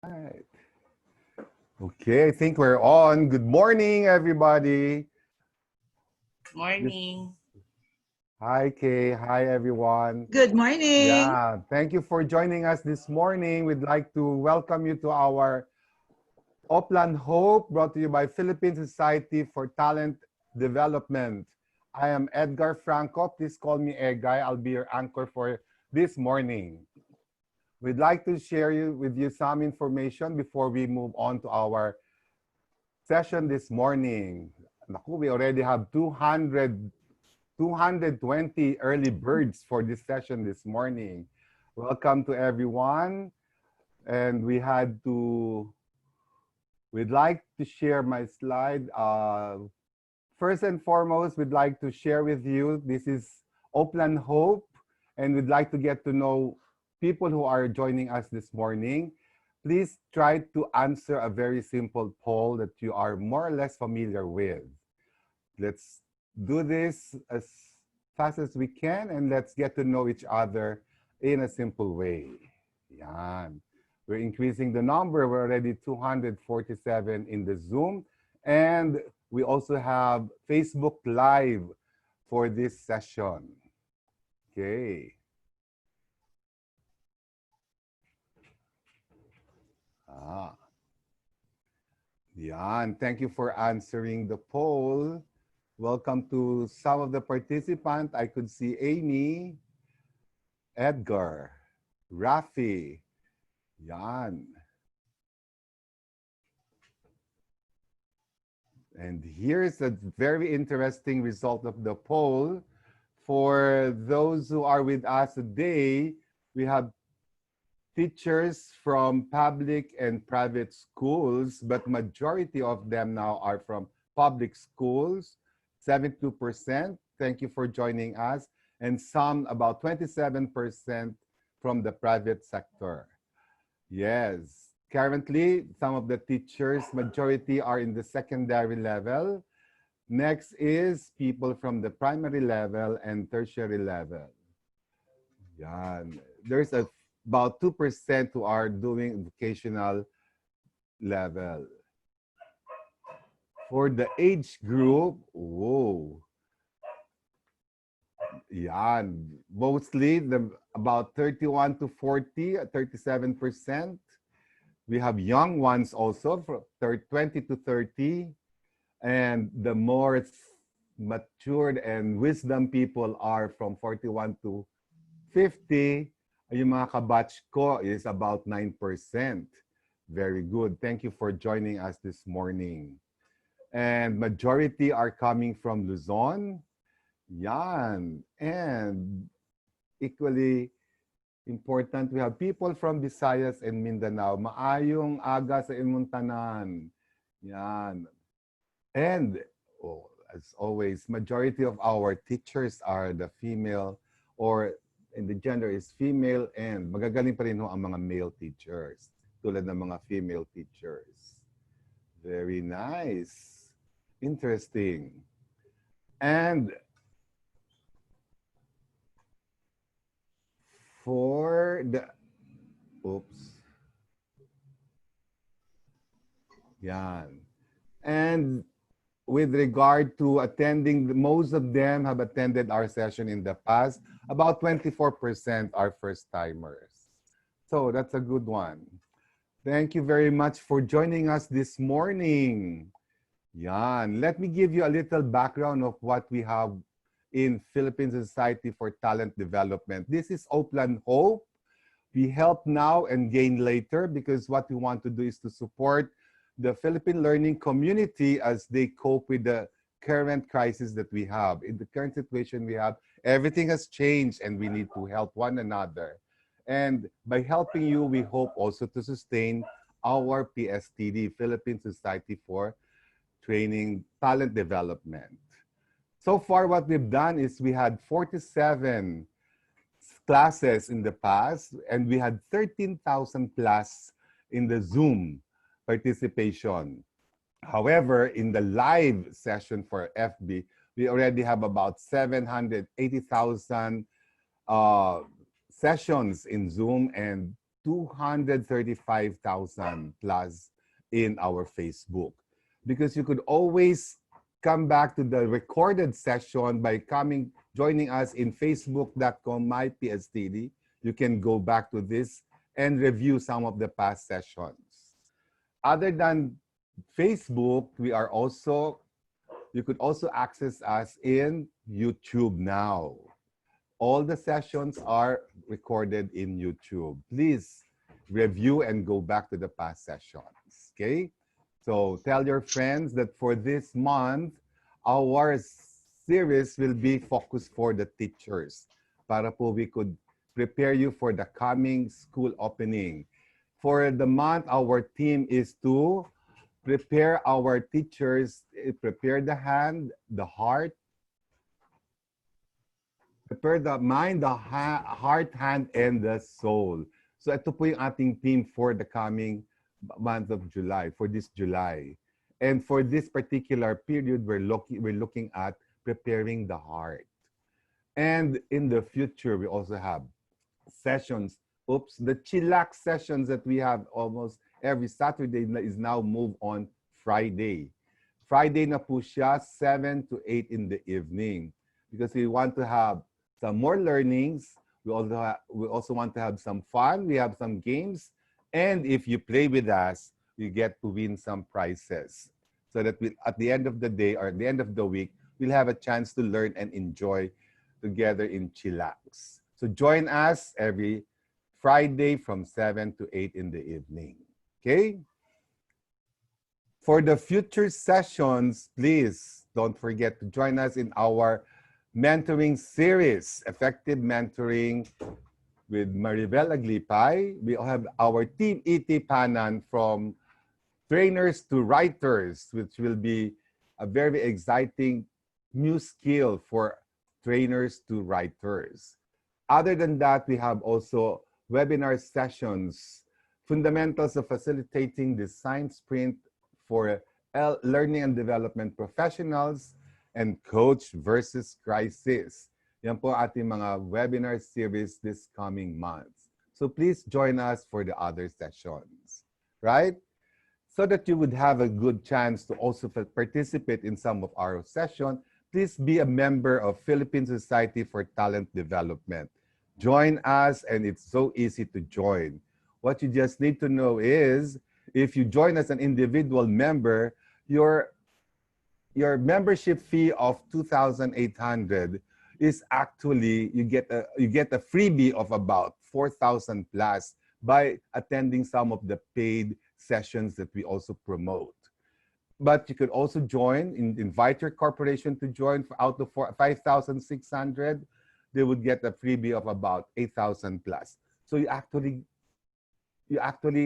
Right. Okay, I think we're on. Good morning, everybody. This, Morning. hi, Kay. Hi, everyone. Good morning. Yeah, thank you for joining us this morning. We'd like to welcome you to our Oplan Hope, brought to you by Philippine Society for Talent Development. I am Edgar Franco. Please call me Egay. I'll be your anchor for this morning. We'd like to share with you some information before we move on to our session this morning. Naku, we already have 220 early birds for this session this morning. Welcome to everyone. And we'd like to share my slide. First and foremost, we'd like to share with you, this is Oplan Hope, and we'd like to get to know people who are joining us this morning. Please try to answer a very simple poll that you are more or less familiar with. Let's do this as fast as we can and let's get to know each other in a simple way. Yan. We're increasing the number. We're already 247 in the Zoom. And we also have Facebook Live for this session. Okay. Yan. Thank you for answering the poll. Welcome to some of the participants. I could see Amy, Edgar, Rafi. Yan. And here's a very interesting result of the poll. For those who are with us today, we have teachers from public and private schools, but majority of them now are from public schools, 72%. Thank you for joining us. And some, about 27% from the private sector. Yes. Currently, some of the teachers, majority are in the secondary level. Next is people from the primary level and tertiary level. Yan. There's about 2% who are doing vocational level. For the age group, whoa. Yan. Mostly about 31 to 40, 37%. We have young ones also, from 20 to 30. And the more matured and wisdom people are from 41 to 50. Yung mga kabatch ko is about 9%. Very good. Thank you for joining us this morning. And majority are coming from Luzon. Yan. And equally important, we have people from Visayas and Mindanao. Maayong aga sa imong tanan. Yan. And as always, majority of our teachers are the female, or in the gender is female, and magagaling pa rin ho ang mga male teachers tulad ng mga female teachers. Very nice. Interesting. And for the, yan. And with regard to attending, most of them have attended our session in the past. About 24% are first-timers. So that's a good one. Thank you very much for joining us this morning. Yan. Let me give you a little background of what we have in Philippine Society for Talent Development. This is Oplan Hope. We help now and gain later, because what we want to do is to support the Philippine learning community as they cope with the current crisis that we have. In the current situation we have, everything has changed and we need to help one another. And by helping you, we hope also to sustain our PSTD, Philippine Society for Training Talent Development. So far, what we've done is we had 47 classes in the past, and we had 13,000 plus in the Zoom participation. However, in the live session for FB, we already have about 780,000 sessions in Zoom and 235,000 plus in our Facebook. Because you could always come back to the recorded session by joining us in facebook.com/mypstd. You can go back to this and review some of the past sessions. Other than Facebook, you could also access us in YouTube now. All the sessions are recorded in YouTube. Please review and go back to the past sessions, okay? So tell your friends that for this month, our series will be focused for the teachers para po we could prepare you for the coming school opening. For the month, our theme is to prepare our teachers, prepare the hand, the heart, prepare the mind, the heart, hand, and the soul. So ito po yung ating theme for the coming month of July, for this July. And for this particular period, we're looking at preparing the heart. And in the future, we also have sessions. The chillax sessions that we have almost every Saturday is now moved on Friday. Friday na po siya, 7 to 8 in the evening. Because we want to have some more learnings. We also want to have some fun. We have some games. And if you play with us, you get to win some prizes. So that at the end of the day or at the end of the week, we'll have a chance to learn and enjoy together in chillax. So join us every Friday from 7 to 8 in the evening. Okay? For the future sessions, please don't forget to join us in our mentoring series, Effective Mentoring with Maribel Aglipay. We have our Team ET Panan from trainers to writers, which will be a very exciting new skill for trainers to writers. Other than that, we have also webinar sessions, Fundamentals of Facilitating Design Sprint for Learning and Development Professionals, and Coach versus Crisis. Yan po ating mga webinar series this coming month. So please join us for the other sessions, right? So that you would have a good chance to also participate in some of our sessions, please be a member of Philippine Society for Talent Development. Join us, and it's so easy to join. What you just need to know is, if you join as an individual member, your membership fee of 2,800 is actually, you get a freebie of about 4,000 plus by attending some of the paid sessions that we also promote. But you could also join, invite your corporation to join. For out of 5,600, they would get a freebie of about 8,000 plus. So you actually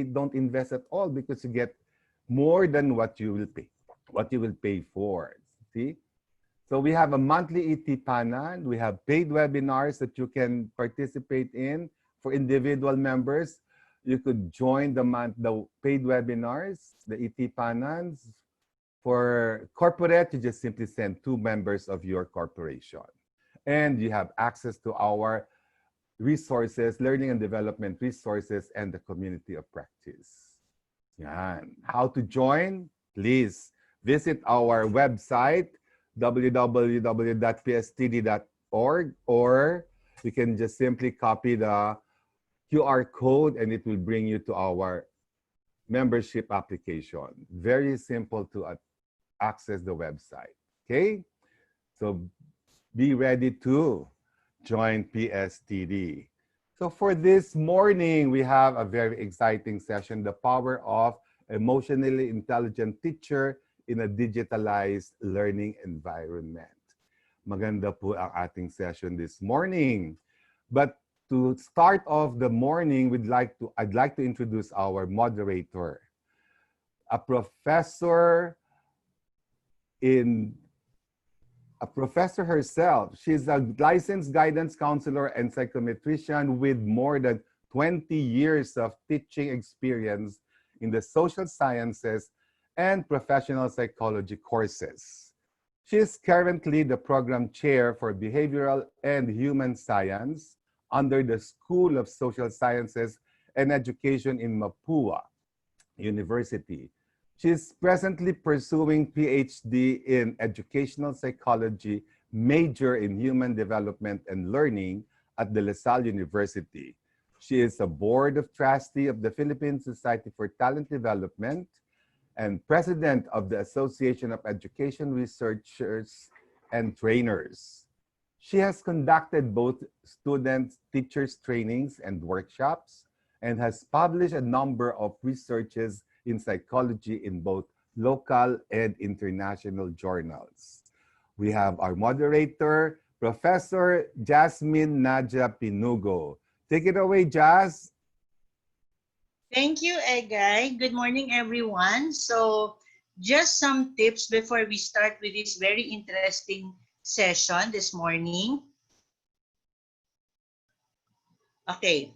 don't invest at all because you get more than what you will pay for. See? So we have a monthly ET Panan. We have paid webinars that you can participate in for individual members. You could join the paid webinars, the ET Panans. For corporate, you just simply send 2 members of your corporation. And you have access to our resources, learning and development resources, and the community of practice. Yan. How to join? Please visit our website, www.pstd.org, or you can just simply copy the QR code and it will bring you to our membership application. Very simple to access the website. Okay? So be ready to join PSTD. So for this morning, we have a very exciting session, The Power of Emotionally Intelligent Teacher in a Digitalized Learning Environment. Maganda po ang ating session this morning. But to start off the morning, I'd like to introduce our moderator, a professor herself. She's a licensed guidance counselor and psychometrician with more than 20 years of teaching experience in the social sciences and professional psychology courses. She is currently the program chair for behavioral and human science under the School of Social Sciences and Education in Mapua University. She is presently pursuing PhD in Educational Psychology, major in Human Development and Learning at the LaSalle University. She is a board of trustee of the Philippine Society for Talent Development and president of the Association of Education Researchers and Trainers. She has conducted both student teachers trainings and workshops and has published a number of researches in psychology in both local and international journals. We have our moderator, Professor Jasmine Nadia Pinugo. Take it away, Jazz. Thank you, Egay. Good morning, everyone. So, just some tips before we start with this very interesting session this morning. Okay.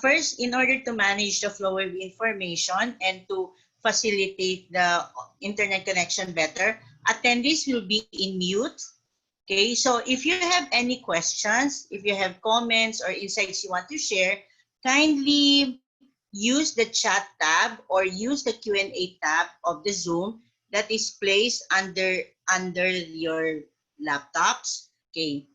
First, in order to manage the flow of information and to facilitate the internet connection better, attendees will be in mute. Okay, so if you have any questions, if you have comments or insights you want to share, kindly use the chat tab or use the Q&A tab of the Zoom that is placed under your laptops. Okay.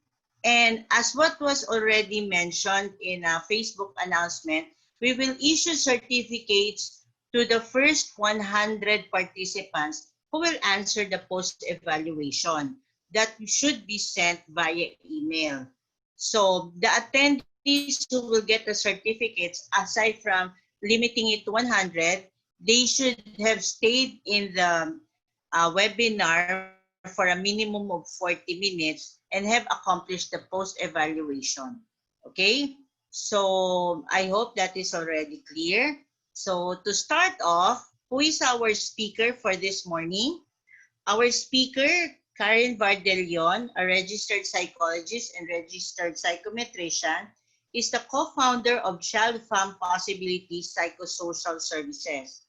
And as what was already mentioned in a Facebook announcement, we will issue certificates to the first 100 participants who will answer the post-evaluation that should be sent via email. So the attendees who will get the certificates, aside from limiting it to 100, they should have stayed in the webinar for a minimum of 40 minutes and have accomplished the post-evaluation. Okay? So I hope that is already clear. So to start off, who is our speaker for this morning? Our speaker, Karen Vardeleon, a registered psychologist and registered psychometrician, is the co-founder of Child Farm Possibilities Psychosocial Services.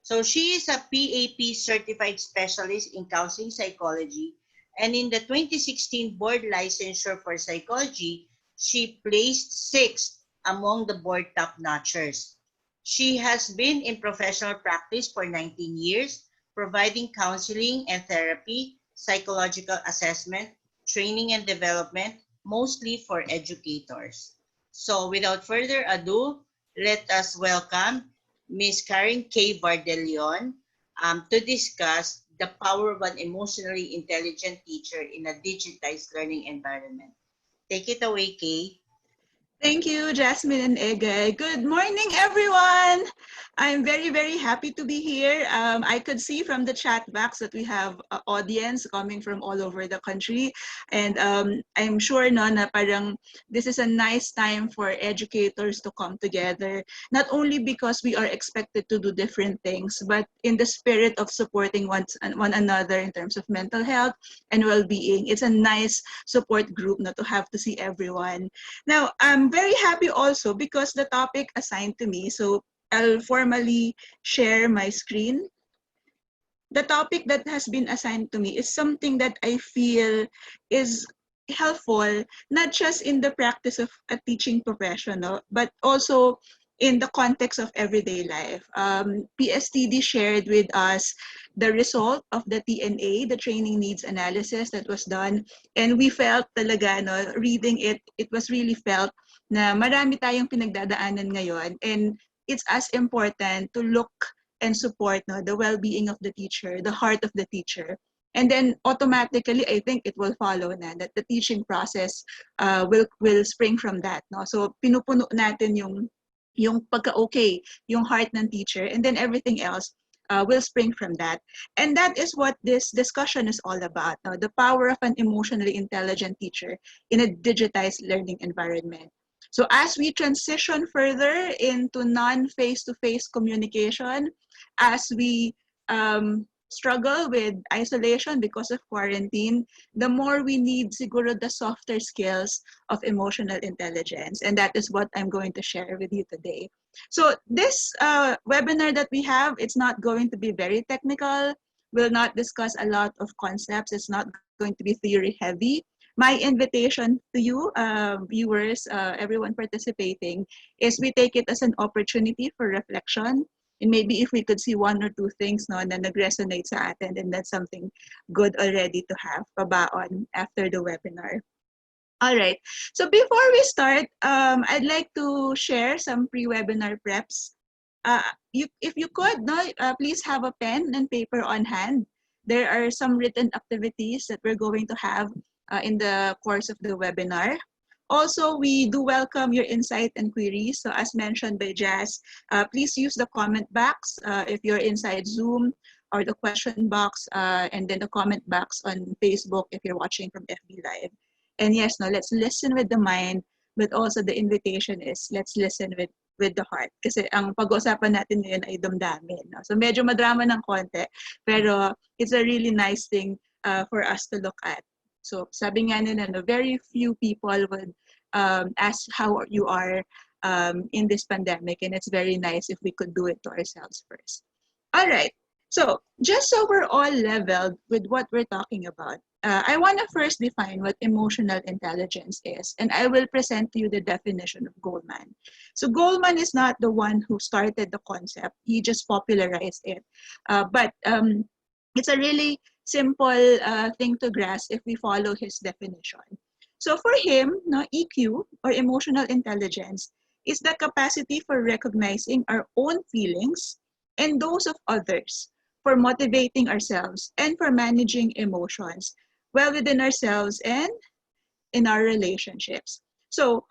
So she is a PAP certified specialist in counseling psychology, and in the 2016 board licensure for psychology, she placed 6th among the board top-notchers. She has been in professional practice for 19 years, providing counseling and therapy, psychological assessment, training and development, mostly for educators. So without further ado, let us welcome Ms. Karen K. Vardeleon to discuss the power of an emotionally intelligent teacher in a digitized learning environment. Take it away, Kay. Thank you, Jasmine and Ege. Good morning, everyone. I'm very, very happy to be here. I could see from the chat box that we have an audience coming from all over the country. And I'm sure no, na parang this is a nice time for educators to come together, not only because we are expected to do different things, but in the spirit of supporting one another in terms of mental health and well-being. It's a nice support group not to have to see everyone. Now, I'm very happy also because the topic assigned to me, so I'll formally share my screen. The topic that has been assigned to me is something that I feel is helpful, not just in the practice of a teaching profession, no, but also in the context of everyday life. PSTD shared with us the result of the TNA, the Training Needs Analysis that was done, and we felt talaga, no, reading it, it was really felt na marami tayong pinagdadaanan ngayon, and it's as important to look and support, no, the well-being of the teacher, the heart of the teacher. And then automatically, I think it will follow na that the teaching process will spring from that. No? So pinupuno natin yung pagka-okay, yung heart ng teacher, and then everything else will spring from that. And that is what this discussion is all about, no? The power of an emotionally intelligent teacher in a digitized learning environment. So as we transition further into non-face-to-face communication, as we struggle with isolation because of quarantine, the more we need siguro the softer skills of emotional intelligence. And that is what I'm going to share with you today. So this webinar that we have, it's not going to be very technical. We'll not discuss a lot of concepts. It's not going to be theory heavy. my invitation to you, viewers, everyone participating, is we take it as an opportunity for reflection. And maybe if we could see one or two things no, na nag-resonate sa atin, then that's something good already to have pabaon after the webinar. All right. So before we start, I'd like to share some pre-webinar preps. If you could, no, please have a pen and paper on hand. There are some written activities that we're going to have in the course of the webinar. Also, we do welcome your insight and queries. So as mentioned by Jazz, please use the comment box if you're inside Zoom, or the question box, and then the comment box on Facebook if you're watching from FB Live. And yes, no, let's listen with the mind, but also the invitation is let's listen with the heart. Kasi ang pag-uusapan natin ngayon ay damdamin. No? So medyo madrama ng konti, pero it's a really nice thing for us to look at. So sabi nga nila, no, very few people would ask how you are in this pandemic, and it's very nice if we could do it to ourselves first. All right. So just so we're all leveled with what we're talking about, I want to first define what emotional intelligence is, and I will present to you the definition of Goleman. So Goleman is not the one who started the concept. He just popularized it. But it's a really simple thing to grasp if we follow his definition. So for him, no, EQ, or emotional intelligence, is the capacity for recognizing our own feelings and those of others, for motivating ourselves, and for managing emotions well within ourselves and in our relationships. So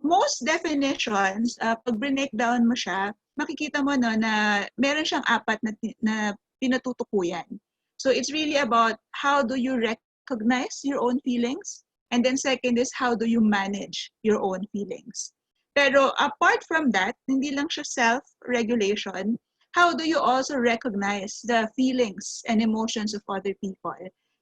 most definitions, pag break down mo siya, makikita mo no, na meron siyang apat na pinatutukuyan. So it's really about how do you recognize your own feelings, and then second is how do you manage your own feelings. Pero apart from that, hindi lang siya self-regulation, how do you also recognize the feelings and emotions of other people?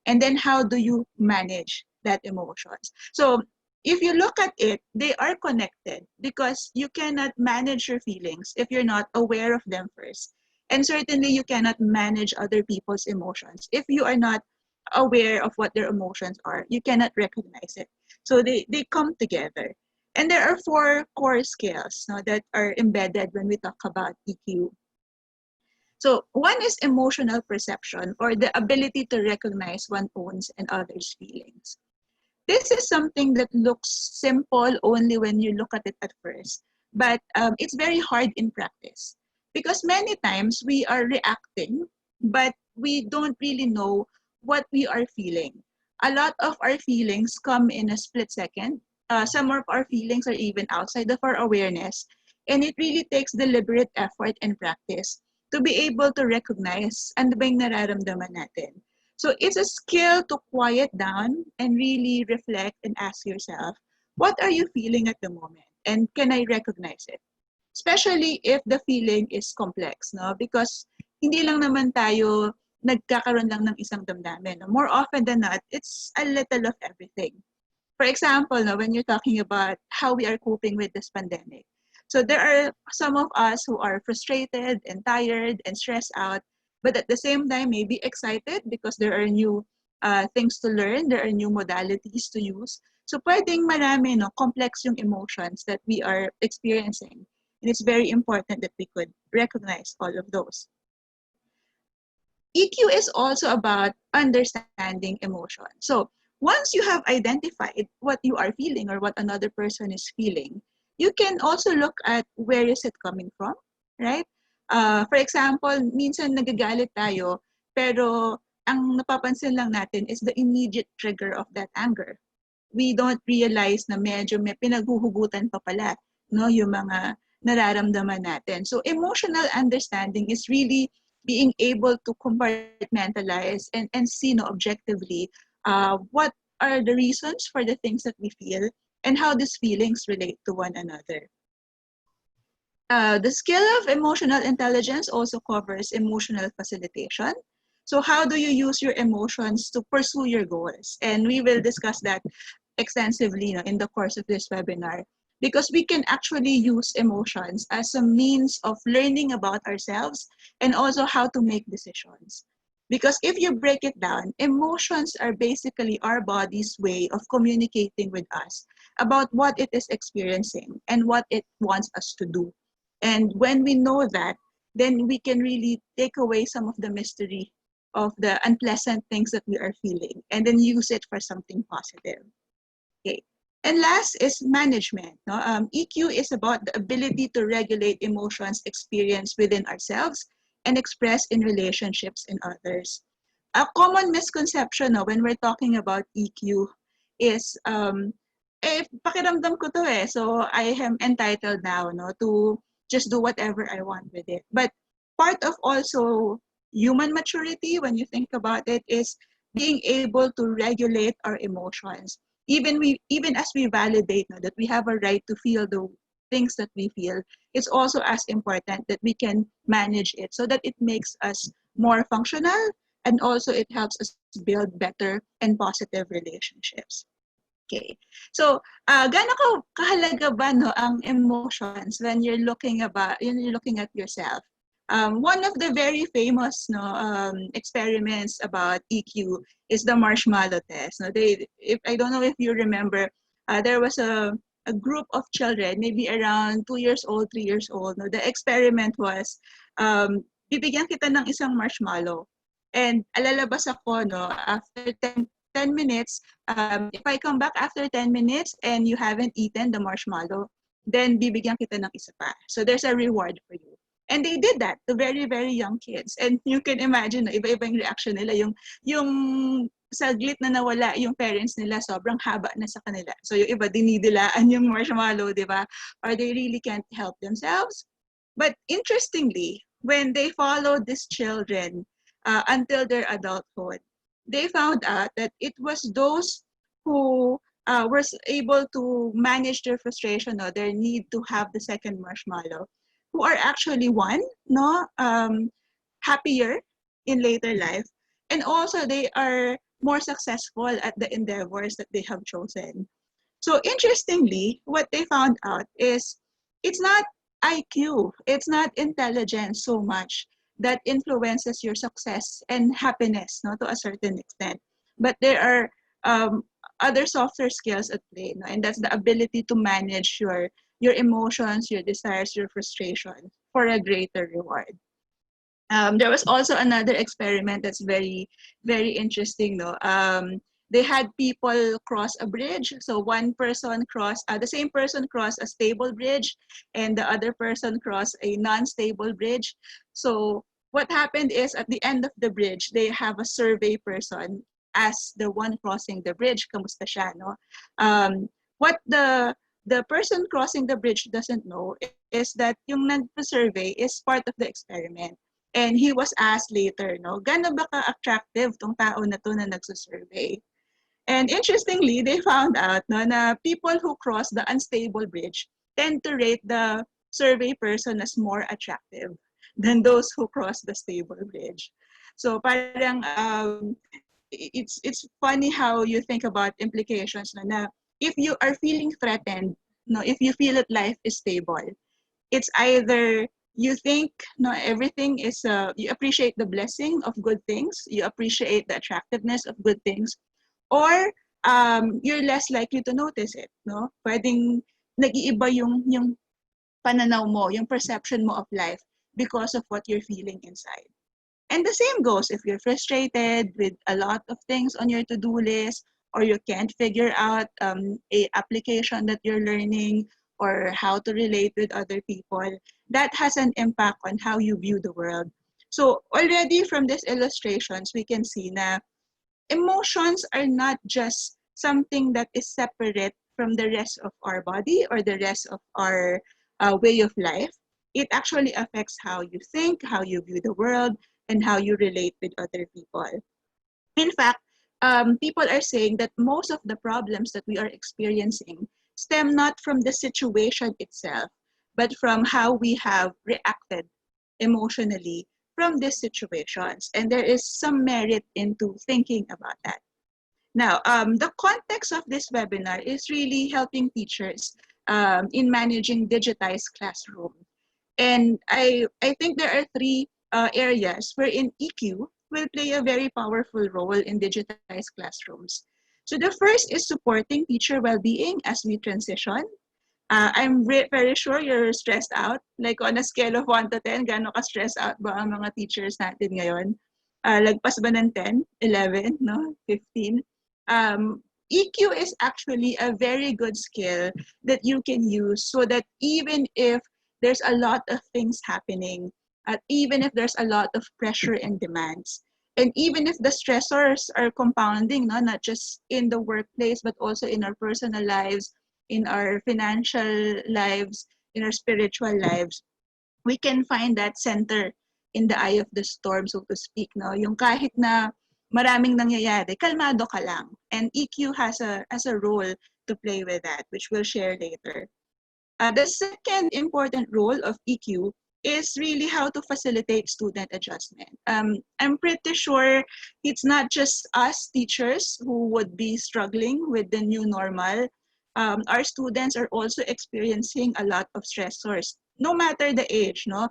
And then how do you manage that emotions? So if you look at it, they are connected because you cannot manage your feelings if you're not aware of them first. And certainly you cannot manage other people's emotions if you are not aware of what their emotions are. You cannot recognize it. So they come together. And there are 4 core skills no, that are embedded when we talk about EQ. So one is emotional perception, or the ability to recognize one's own and others' feelings. This is something that looks simple only when you look at it at first, but it's very hard in practice because many times we are reacting, but we don't really know what we are feeling. A lot of our feelings come in a split second. Some of our feelings are even outside of our awareness, and it really takes deliberate effort and practice to be able to recognize ano ba yung nararamdaman natin. So it's a skill to quiet down and really reflect and ask yourself, what are you feeling at the moment? And can I recognize it? Especially if the feeling is complex, no? Because hindi lang naman tayo nagkakaroon lang ng isang damdamin. No? More often than not, it's a little of everything. For example, no, when you're talking about how we are coping with this pandemic, so there are some of us who are frustrated and tired and stressed out, but at the same time maybe excited because there are new things to learn, there are new modalities to use. So pwedeng marami, no, complex yung emotions that we are experiencing. And it's very important that we could recognize all of those. EQ is also about understanding emotion. So once you have identified what you are feeling or what another person is feeling, you can also look at where is it coming from, right? For example, minsan nagagalit tayo, pero ang napapansin lang natin is the immediate trigger of that anger. We don't realize na medyo may pinaghuhugutan pa pala, no, yung mga nararamdaman natin. So emotional understanding is really being able to compartmentalize and see, no, objectively what are the reasons for the things that we feel and how these feelings relate to one another. The skill of emotional intelligence also covers emotional facilitation. So how do you use your emotions to pursue your goals? And we will discuss that extensively, in the course of this webinar, because we can actually use emotions as a means of learning about ourselves and also how to make decisions. Because if you break it down, emotions are basically our body's way of communicating with us about what it is experiencing and what it wants us to do. And when we know that, then we can really take away some of the mystery of the unpleasant things that we are feeling and then use it for something positive. Okay. And last is management. No? EQ is about the ability to regulate emotions experienced within ourselves and express in relationships in others. A common misconception, no, when we're talking about EQ is, pakiramdam ko to eh, so I am entitled now, no, to just do whatever I want with it. But part of also human maturity, when you think about it, is being able to regulate our emotions. Even as we validate, no, that we have a right to feel the things that we feel, it's also as important that we can manage it so that it makes us more functional, and also it helps us build better and positive relationships. Okay. So, gaano kahalaga ba no ang emotions when you're looking at yourself? One of the very famous experiments about EQ is the marshmallow test. No, if I don't know if you remember, there was a group of children, maybe around 2 years old, 3 years old. No, the experiment was, bibigyan kita ng isang marshmallow, and alalabas ako no after 10 minutes. If I come back after 10 minutes and you haven't eaten the marshmallow, then bibigyan kita ng isa pa. So there's a reward for you. And they did that to very, very young kids. And you can imagine, no, iba-iba yung reaction nila. Yung saglit na nawala yung parents nila, sobrang haba na sa kanila. So yung iba, dinidilaan yung marshmallow, di ba? Or they really can't help themselves. But interestingly, when they followed these children until their adulthood, they found out that it was those who were able to manage their frustration or their need to have the second marshmallow, who are actually happier in later life, and also they are more successful at the endeavors that they have chosen. So interestingly, what they found out is it's not IQ, it's not intelligence so much that influences your success and happiness, no, to a certain extent. But there are other softer skills at play, no? And that's the ability to manage your emotions, your desires, your frustration for a greater reward. There was also another experiment that's very, very interesting. No, they had people cross a bridge. So one person the same person crossed a stable bridge, and the other person crossed a non-stable bridge. So what happened is at the end of the bridge, they have a survey person as the one crossing the bridge. Kamusta siya, no? What the person crossing the bridge doesn't know is that yung nag-survey is part of the experiment. And he was asked later, no, gaano ba ka-attractive tong tao na to na nagsusurvey? And interestingly, they found out no, na people who cross the unstable bridge tend to rate the survey person as more attractive than those who cross the stable bridge. So parang it's funny how you think about implications na if you are feeling threatened, no, if you feel that life is stable, it's either you think no everything is you appreciate the blessing of good things, you appreciate the attractiveness of good things, or you're less likely to notice it, no? Pwedeng nag-iiba yung pananaw mo, yung perception mo of life because of what you're feeling inside. And the same goes if you're frustrated with a lot of things on your to-do list, or you can't figure out a application that you're learning, or how to relate with other people. That has an impact on how you view the world. So already from these illustrations, we can see na emotions are not just something that is separate from the rest of our body or the rest of our way of life. It actually affects how you think, how you view the world, and how you relate with other people. In fact, people are saying that most of the problems that we are experiencing stem not from the situation itself, but from how we have reacted emotionally from these situations. And there is some merit into thinking about that. Now, the context of this webinar is really helping teachers in managing digitized classroom. And I think there are three areas wherein EQ will play a very powerful role in digitized classrooms. So the first is supporting teacher well-being as we transition. I'm very sure you're stressed out. Like on a scale of 1 to 10, gaano ka stressed out ba ang mga teachers natin ngayon? Lagpas ba ng 10, 11, no? 15? EQ is actually a very good skill that you can use so that even if there's a lot of things happening, even if there's a lot of pressure and demands, and even if the stressors are compounding, no, not just in the workplace, but also in our personal lives, in our financial lives, in our spiritual lives, we can find that center in the eye of the storm, so to speak. No? Yung kahit na maraming nangyayari, kalmado ka lang. And EQ has a role to play with that, which we'll share later. The second important role of EQ is really how to facilitate student adjustment. I'm pretty sure it's not just us teachers who would be struggling with the new normal. Our students are also experiencing a lot of stressors, no matter the age, no?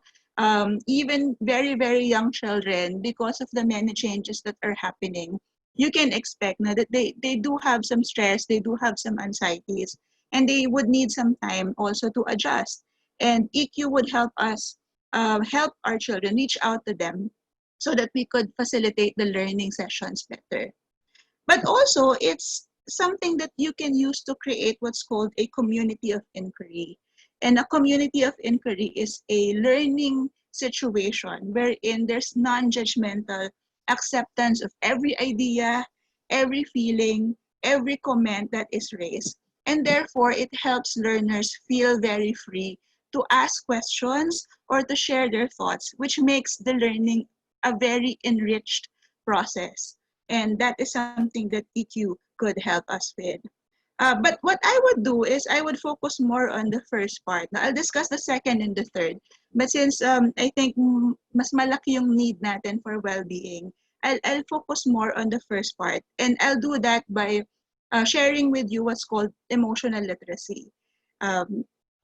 Even very, very young children, because of the many changes that are happening, you can expect na that they do have some stress, they do have some anxieties, and they would need some time also to adjust. And EQ would help us help our children reach out to them so that we could facilitate the learning sessions better. But also, it's something that you can use to create what's called a community of inquiry. And a community of inquiry is a learning situation wherein there's non-judgmental acceptance of every idea, every feeling, every comment that is raised. And therefore, it helps learners feel very free to ask questions or to share their thoughts, which makes the learning a very enriched process. And that is something that EQ could help us with. But what I would do is I would focus more on the first part. Now, I'll discuss the second and the third. But since I think mas malaki yung need natin for well-being, I'll focus more on the first part. And I'll do that by sharing with you what's called emotional literacy.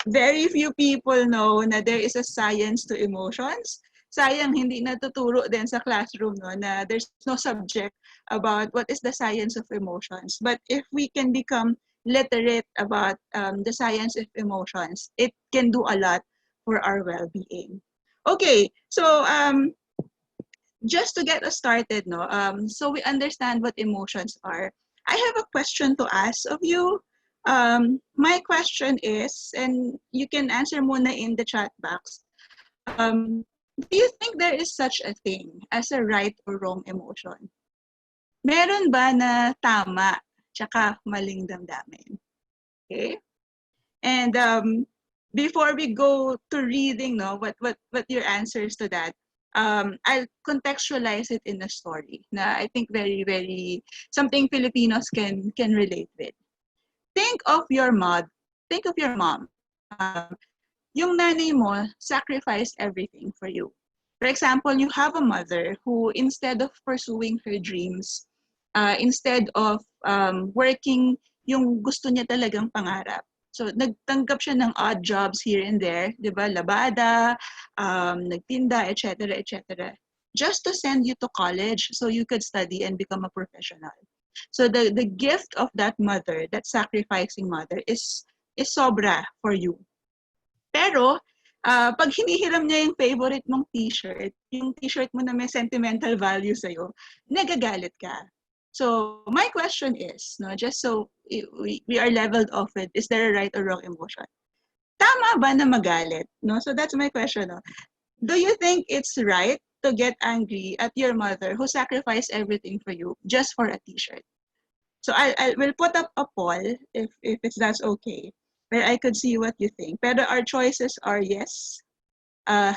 Very few people know na there is a science to emotions. Sayang hindi natuturo din sa classroom, no, na there's no subject about what is the science of emotions. But if we can become literate about the science of emotions, it can do a lot for our well-being. Okay, so just to get us started, no, so we understand what emotions are. I have a question to ask of you. My question is, and you can answer muna in the chat box. Do you think there is such a thing as a right or wrong emotion? Meron ba na tama tsaka maling damdamin? Okay? And before we go to reading, no, what your answers to that, I'll contextualize it in a story na I think very, very something Filipinos can relate with. Think of your mom. Think of your mom. Yung nanay mo sacrificed everything for you. For example, you have a mother who, instead of pursuing her dreams, instead of working yung gusto niya talagang pangarap, so nagtanggap siya ng odd jobs here and there, di ba? Labada, nagtinda, etc., etc., just to send you to college so you could study and become a professional. So the gift of that mother, that sacrificing mother, is sobra for you. Pero, pag hinihiram niya yung favorite mong t-shirt, yung t-shirt mo na may sentimental value sa'yo, nagagalit ka. So, my question is, no, just so we are leveled off with, is there a right or wrong emotion? Tama ba na magalit? No? So, that's my question. No? Do you think it's right to get angry at your mother who sacrificed everything for you just for a t-shirt? So, I will put up a poll, if that's okay, where I could see what you think. Pero our choices are yes,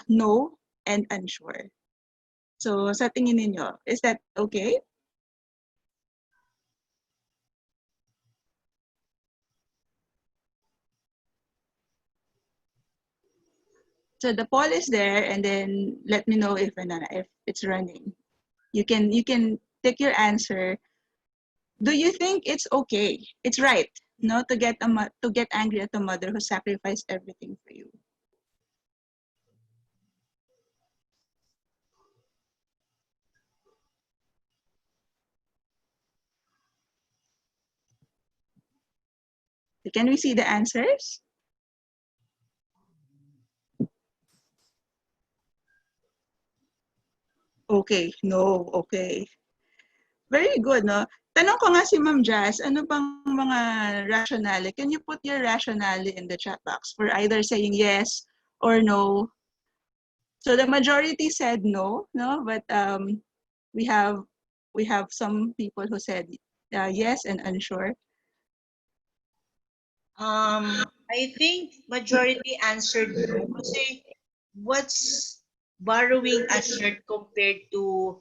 no, and unsure. So, sa tingin ninyo, is that okay? So the poll is there, and then let me know if it's running. You can take your answer. Do you think it's okay? It's right, no, to get angry at the mother who sacrificed everything for you? Can we see the answers? Okay, no, okay. Very good, no? Tanong ko nga si Ma'am Jazz, ano bang mga rationale? Can you put your rationale in the chat box for either saying yes or no? So the majority said no, no, but we have some people who said yes and unsure. I think majority answered no kasi what's borrowing a shirt compared to,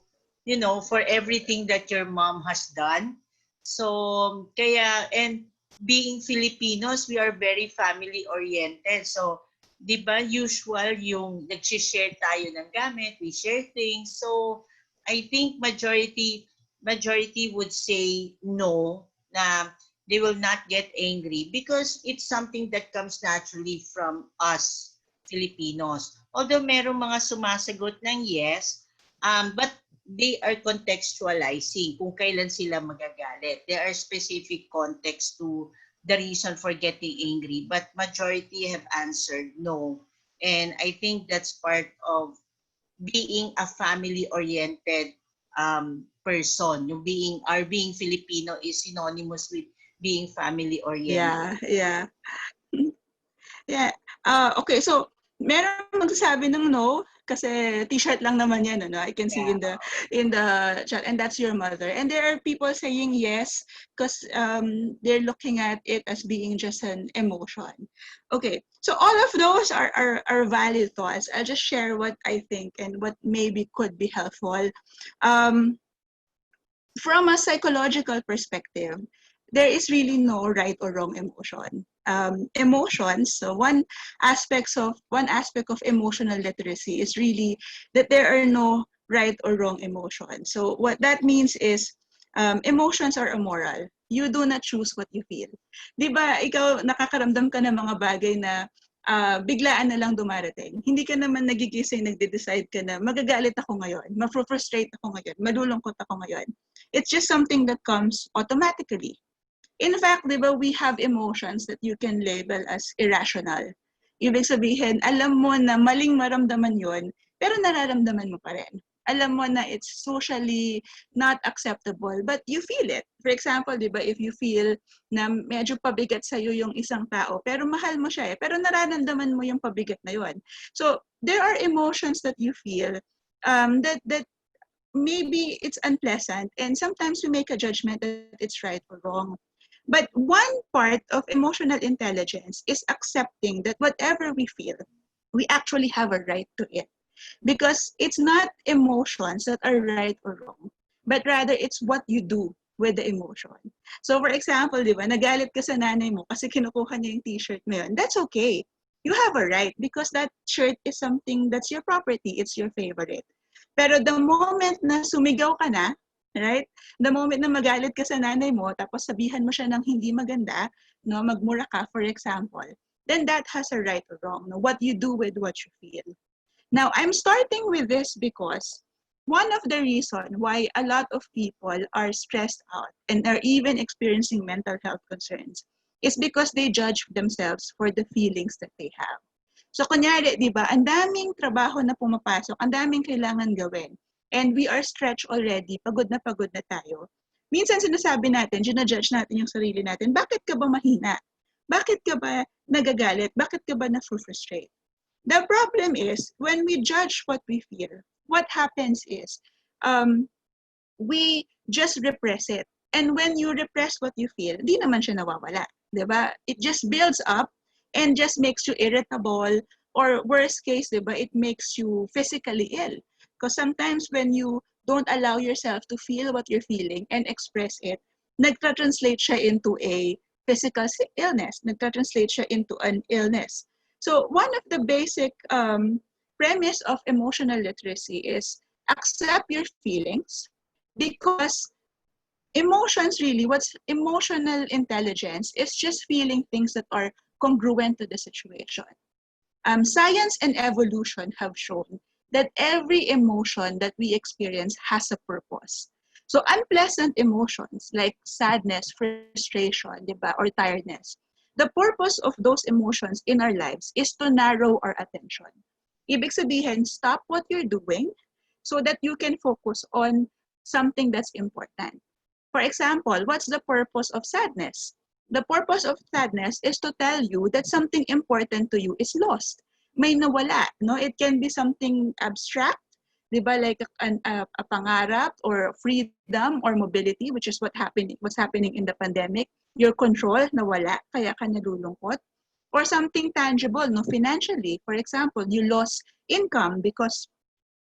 for everything that your mom has done. So, kaya, and being Filipinos, we are very family oriented. So, di ba, usual yung nag-share tayo ng gamit, we share things. So, I think majority would say no, na they will not get angry because it's something that comes naturally from us Filipinos. Although merong mga sumasagot ng yes, but they are contextualizing kung kailan sila magagalit. There are specific context to the reason for getting angry, but majority have answered no. And I think that's part of being a family-oriented person. Yung being Filipino is synonymous with being family-oriented. Yeah, yeah. Yeah. Okay, so meron magsasabi ng no kasi t-shirt lang naman yan, ano? I can see Yeah. in the chat, and that's your mother. And there are people saying yes because they're looking at it as being just an emotion. Okay, so all of those are valid thoughts. I'll just share what I think and what maybe could be helpful. From a psychological perspective, there is really no right or wrong emotion. Emotions. So one aspect of emotional literacy is really that there are no right or wrong emotions. So what that means is emotions are immoral. You do not choose what you feel. Di ba, ikaw nakakaramdam ka ng mga bagay na biglaan na lang dumarating. Hindi ka naman nagigising, nagde-decide ka na magagalit ako ngayon, ma-frustrate ako ngayon, malulungkot ako ngayon. It's just something that comes automatically. In fact, di ba, we have emotions that you can label as irrational. Ibig sabihin, alam mo na maling maramdaman yon, pero nararamdaman mo pa rin. Alam mo na it's socially not acceptable, but you feel it. For example, di ba, if you feel na medyo pabigat sa'yo yung isang tao, pero mahal mo siya pero nararamdaman mo yung pabigat na yon. So, there are emotions that you feel that maybe it's unpleasant, and sometimes we make a judgment that it's right or wrong. But one part of emotional intelligence is accepting that whatever we feel, we actually have a right to it. Because it's not emotions that are right or wrong, but rather it's what you do with the emotion. So for example, di ba, nagalit ka sa nanay mo kasi kinukuha niya yung t-shirt mo yun. That's okay. You have a right because that shirt is something that's your property. It's your favorite. Pero the moment na sumigaw ka na, right? The moment na magalit ka sa nanay mo, tapos sabihan mo siya ng hindi maganda, no, magmura ka, for example, then that has a right or wrong, no? What you do with what you feel. Now, I'm starting with this because one of the reasons why a lot of people are stressed out and are even experiencing mental health concerns is because they judge themselves for the feelings that they have. So kunyari, di ba, ang daming trabaho na pumapasok, ang daming kailangan gawin, and we are stretched already, pagod na tayo. Minsan sinasabi natin, ginajudge natin yung sarili natin, bakit ka ba mahina? Bakit ka ba nagagalit? Bakit ka ba na-frustrate? The problem is, when we judge what we feel, what happens is, we just repress it. And when you repress what you feel, di naman siya nawawala. Diba? It just builds up and just makes you irritable, or worst case, diba, it makes you physically ill. Because sometimes when you don't allow yourself to feel what you're feeling and express it, nagtra-translate siya into a physical illness, nagtra-translate siya into an illness. So one of the basic premise of emotional literacy is accept your feelings, because emotions really, what's emotional intelligence is just feeling things that are congruent to the situation. Science and evolution have shown that every emotion that we experience has a purpose. So unpleasant emotions like sadness, frustration, diba, or tiredness, the purpose of those emotions in our lives is to narrow our attention. Ibig sabihin, stop what you're doing so that you can focus on something that's important. For example, what's the purpose of sadness? The purpose of sadness is to tell you that something important to you is lost. May nawala, no? It can be something abstract, di ba? Like a pangarap or freedom or mobility, which is what's happening in the pandemic. Your control nawala, kaya ka nalulungkot. Or something tangible, no? Financially, for example, you lost income because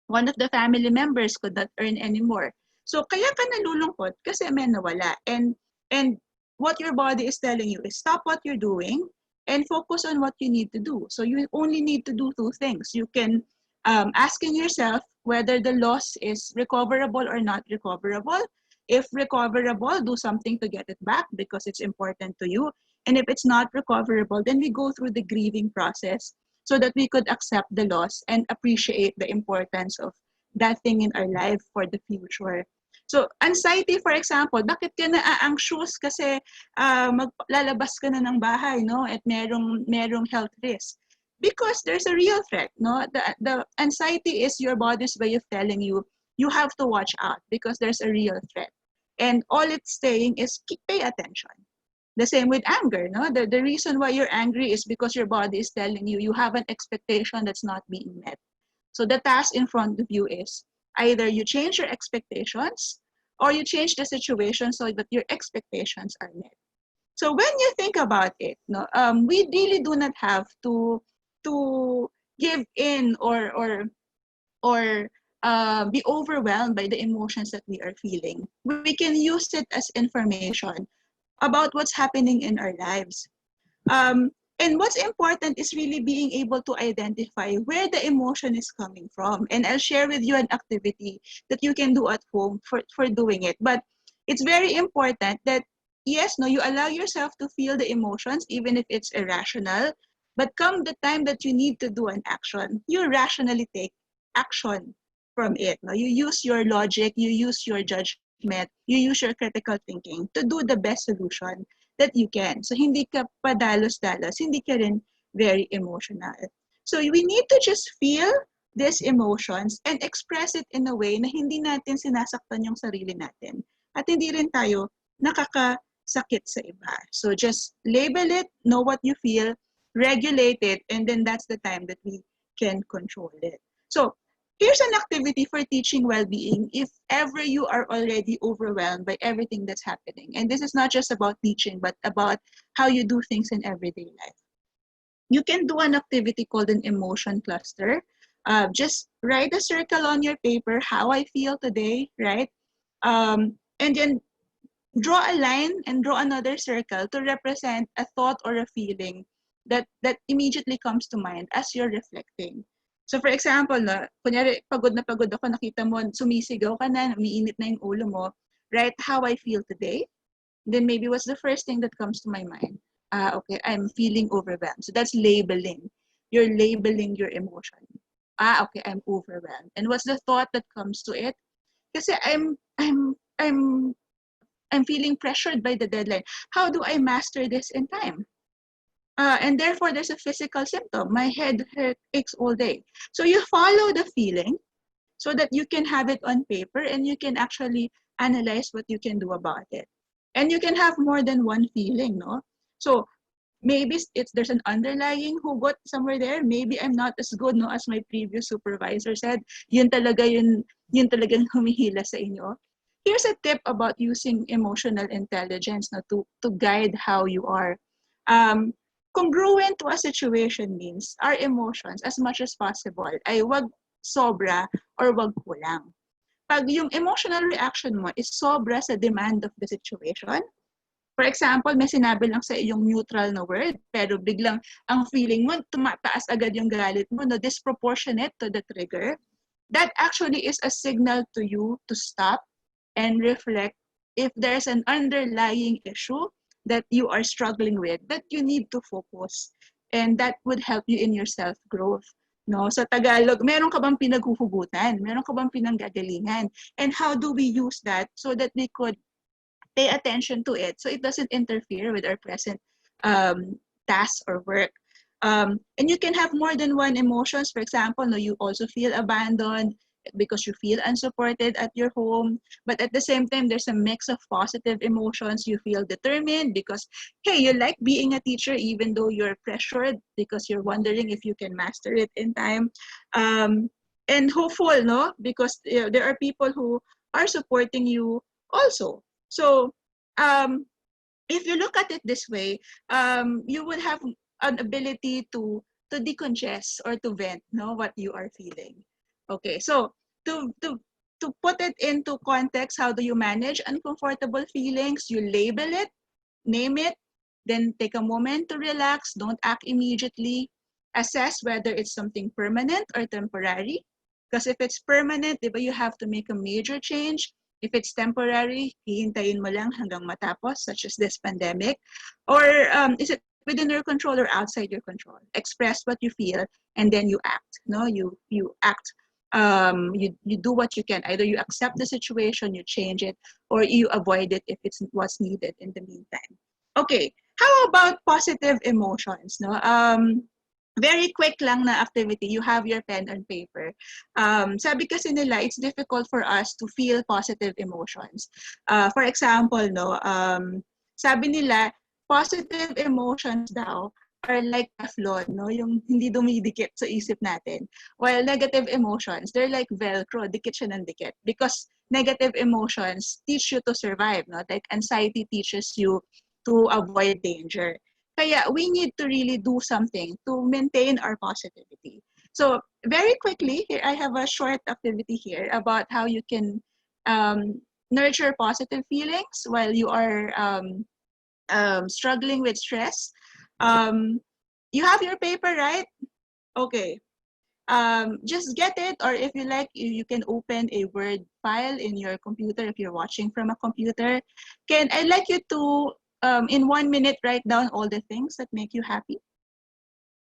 one of the family members could not earn anymore. So kaya ka nalulungkot kasi may nawala. And what your body is telling you is stop what you're doing and focus on what you need to do. So you only need to do two things. You can asking yourself whether the loss is recoverable or not recoverable. If recoverable, do something to get it back because it's important to you. And if it's not recoverable, then we go through the grieving process so that we could accept the loss and appreciate the importance of that thing in our life for the future. So, anxiety, for example, bakit ka na-anxious kasi lalabas ka na ng bahay, no? At merong health risk. Because there's a real threat, no? The anxiety is your body's way of telling you, you have to watch out because there's a real threat. And all it's saying is, pay attention. The same with anger, no? The reason why you're angry is because your body is telling you you have an expectation that's not being met. So the task in front of you is either you change your expectations or you change the situation so that your expectations are met. So when you think about it, no, we really do not have to give in or be overwhelmed by the emotions that we are feeling. We can use it as information about what's happening in our lives. And what's important is really being able to identify where the emotion is coming from. And I'll share with you an activity that you can do at home for doing it. But it's very important that, yes, no, you allow yourself to feel the emotions, even if it's irrational. But come the time that you need to do an action, you rationally take action from it. No? You use your logic, you use your judgment, you use your critical thinking to do the best solution that you can. So hindi ka padalos-dalos, hindi ka rin very emotional. So we need to just feel these emotions and express it in a way na hindi natin sinasaktan yung sarili natin. At hindi rin tayo nakakasakit sa iba. So just label it, know what you feel, regulate it, and then that's the time that we can control it. So here's an activity for teaching well-being if ever you are already overwhelmed by everything that's happening. And this is not just about teaching, but about how you do things in everyday life. You can do an activity called an emotion cluster. Just write a circle on your paper, how I feel today, right? And then draw a line and draw another circle to represent a thought or a feeling that immediately comes to mind as you're reflecting. So for example, kunyari, pagod na pagod ako, nakita mo, sumisigaw ka na, umiinit na yung ulo mo, write how I feel today. Then maybe what's the first thing that comes to my mind? Okay, I'm feeling overwhelmed. So that's labeling. You're labeling your emotion. Okay, I'm overwhelmed. And what's the thought that comes to it? Kasi I'm feeling pressured by the deadline. How do I master this in time? And therefore, there's a physical symptom. My head aches all day. So you follow the feeling so that you can have it on paper and you can actually analyze what you can do about it. And you can have more than one feeling, no? So maybe there's an underlying hugot somewhere there. Maybe I'm not as good, no, as my previous supervisor said. Yun talagang humihila sa inyo. Here's a tip about using emotional intelligence, no, to guide how you are. Congruent to a situation means our emotions, as much as possible, ay wag sobra or wag kulang. Pag yung emotional reaction mo is sobra sa demand of the situation, for example, may sinabi lang sa iyong neutral na word, pero biglang ang feeling mo, tumataas agad yung galit mo, no, disproportionate to the trigger, that actually is a signal to you to stop and reflect if there's an underlying issue that you are struggling with, that you need to focus. And that would help you in your self-growth. No? Sa Tagalog, meron ka bang pinaghuhugutan? Meron ka bang pinanggagalingan? And how do we use that so that we could pay attention to it so it doesn't interfere with our present tasks or work. And you can have more than one emotions. For example, no, you also feel abandoned because you feel unsupported at your home. But at the same time, there's a mix of positive emotions. You feel determined because, hey, you like being a teacher even though you're pressured because you're wondering if you can master it in time. And hopeful, no? Because there are people who are supporting you also. So if you look at it this way, you would have an ability to decongest or to vent, no, what you are feeling. Okay, so to put it into context, how do you manage uncomfortable feelings? You label it, name it, then take a moment to relax. Don't act immediately. Assess whether it's something permanent or temporary. Because if it's permanent, di ba, you have to make a major change. If it's temporary, hihintayin mo lang hanggang matapos, such as this pandemic. Or is it within your control or outside your control? Express what you feel, and then you act. No, you act. You do what you can. Either you accept the situation, you change it, or you avoid it if it's what's needed in the meantime. Okay, how about positive emotions? No, very quick lang na activity. You have your pen and paper. Sabi kasi nila, it's difficult for us to feel positive emotions. For example, no, sabi nila, positive emotions daw are like Teflon, no? Yung hindi dumidikit sa isip natin. While negative emotions, they're like Velcro, dikit siya ng dikit. Because negative emotions teach you to survive, no? Like anxiety teaches you to avoid danger. Kaya we need to really do something to maintain our positivity. So very quickly, here I have a short activity here about how you can nurture positive feelings while you are struggling with stress. You have your paper, right? Okay. Just get it, or if you like, you can open a Word file in your computer if you're watching from a computer. I'd like you to, in 1 minute, write down all the things that make you happy.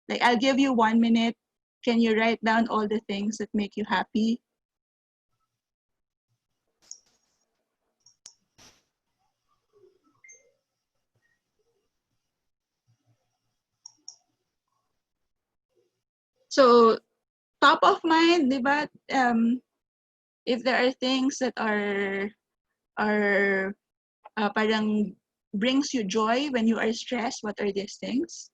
Like, I'll give you 1 minute. Can you write down all the things that make you happy? So, top of mind, di ba? If there are things that are parang brings you joy when you are stressed, what are these things?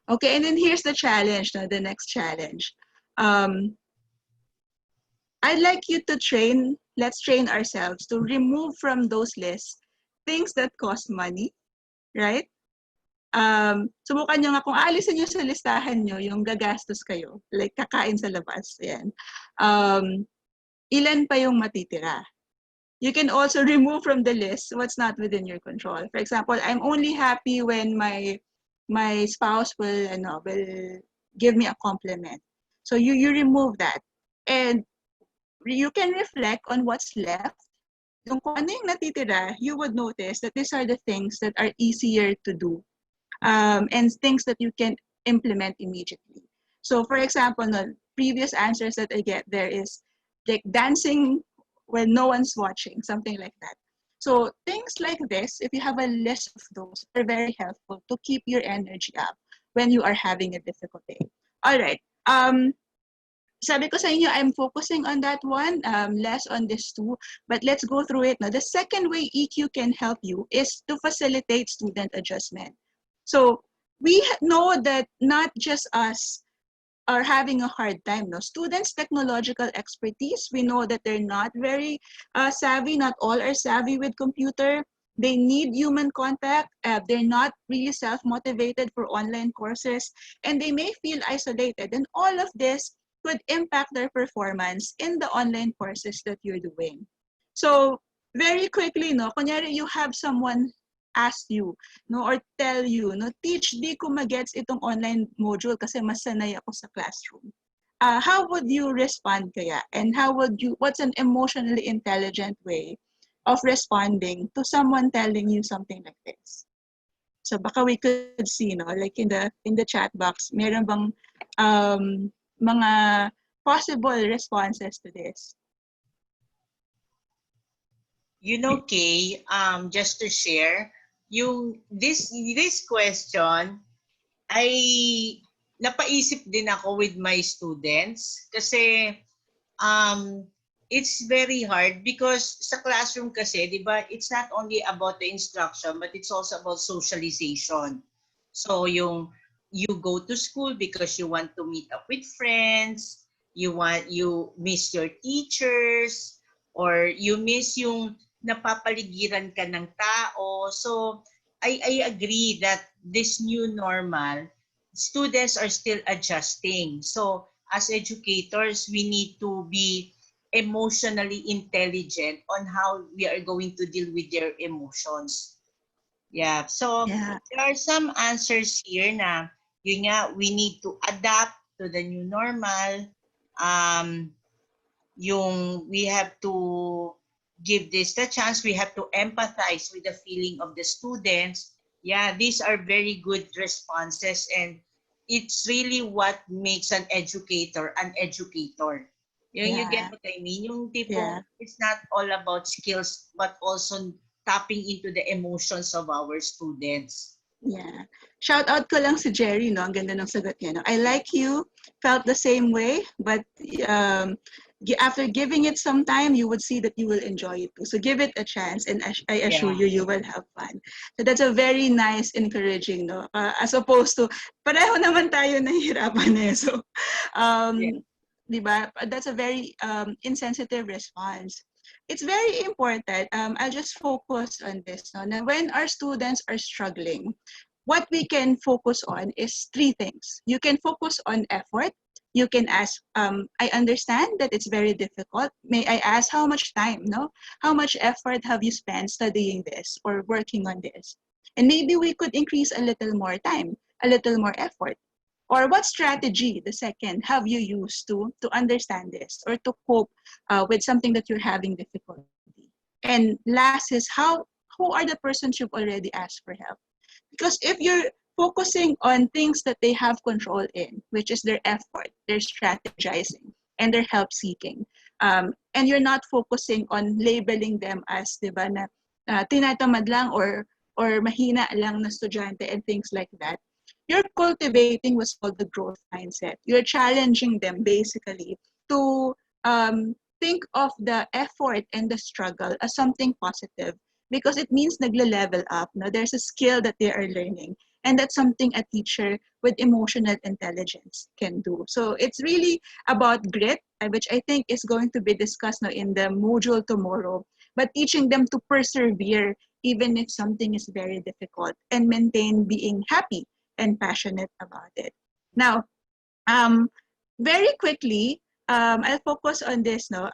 Okay, and then here's the challenge, no, the next challenge. I'd like you to let's train ourselves to remove from those lists things that cost money, right? Subukan nyo nga kung aalisin nyo sa listahan nyo yung gagastos kayo, like kakain sa labas, yan. Ilan pa yung matitira? You can also remove from the list what's not within your control. For example, I'm only happy when my spouse will give me a compliment. So you remove that. And you can reflect on what's left. Yung kung ano yung natitira, you would notice that these are the things that are easier to do and things that you can implement immediately. So for example, no, previous answers that I get there is like dancing when no one's watching, something like that. So things like this, if you have a list of those, are very helpful to keep your energy up when you are having a difficult day. All right. Sabi ko sa inyo, I'm focusing on that one, less on this two, but let's go through it. Now, the second way EQ can help you is to facilitate student adjustment. So we know that not just us are having a hard time. No, students' technological expertise, we know that they're not very savvy. Not all are savvy with computer. They need human contact. They're not really self-motivated for online courses, and they may feel isolated. And all of this could impact their performance in the online courses that you're doing. So very quickly, no, kunyari you have someone ask you, no, or tell you, no, teach, di ko magets itong online module kasi mas sanay ako sa classroom. How would you respond kaya? And what's an emotionally intelligent way of responding to someone telling you something like this? So baka we could see, no, like in the chat box, meron bang mga possible responses to this? You know, Kay, just to share, this question, ay napaisip din ako with my students kasi it's very hard because sa classroom kasi, di ba, it's not only about the instruction but it's also about socialization. So you go to school because you want to meet up with friends, you miss your teachers, or you miss yung napapaligiran ka ng tao. So I agree that this new normal, students are still adjusting. So as educators, we need to be emotionally intelligent on how we are going to deal with their emotions. Yeah. So Yeah. there are some answers here na yun nga, we need to adapt to the new normal. We have to give this the chance. We have to empathize with the feeling of the students. Yeah, these are very good responses, and it's really what makes an educator an educator. You get Yeah. what I mean? Yung tipong Yeah. it's not all about skills but also tapping into the emotions of our students. Yeah. Shout out ko lang si Jerry, no? Ang ganda ng sagot niya, no? I like you, felt the same way, but after giving it some time, you would see that you will enjoy it too. So give it a chance, and I assure Yeah. you will have fun. So that's a very nice, encouraging, no? As opposed to, pareho naman tayo nahihirapan eh. So, Yeah. di ba? That's a very insensitive response. It's very important. I'll just focus on this. No? Now, when our students are struggling, what we can focus on is three things. You can focus on effort. You can ask, I understand that it's very difficult. May I ask how much time, no? How much effort have you spent studying this or working on this? And maybe we could increase a little more time, a little more effort. Or what strategy, the second, have you used to understand this or to cope with something that you're having difficulty? And last is who are the persons you've already asked for help? Because if you're focusing on things that they have control in, which is their effort, their strategizing, and their help seeking, and you're not focusing on labeling them as, di ba, na tinatamad lang or mahina lang na estudyante and things like that, you're cultivating what's called the growth mindset. You're challenging them basically to think of the effort and the struggle as something positive because it means nagle-level up. No? There's a skill that they are learning. And that's something a teacher with emotional intelligence can do. So it's really about grit, which I think is going to be discussed now in the module tomorrow, but teaching them to persevere even if something is very difficult and maintain being happy and passionate about it. Now, very quickly, I'll focus on this. No,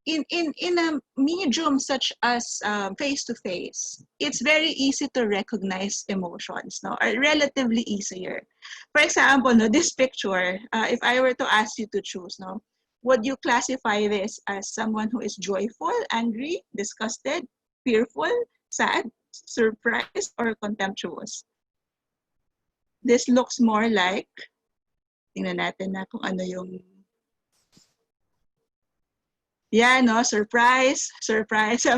in a medium such as face to face, it's very easy to recognize emotions. No, or relatively easier. For example, no, this picture. If I were to ask you to choose, no, would you classify this as someone who is joyful, angry, disgusted, fearful, sad, surprised, or contemptuous? This looks more like, tingnan natin na kung ano yung, yeah, no, surprise,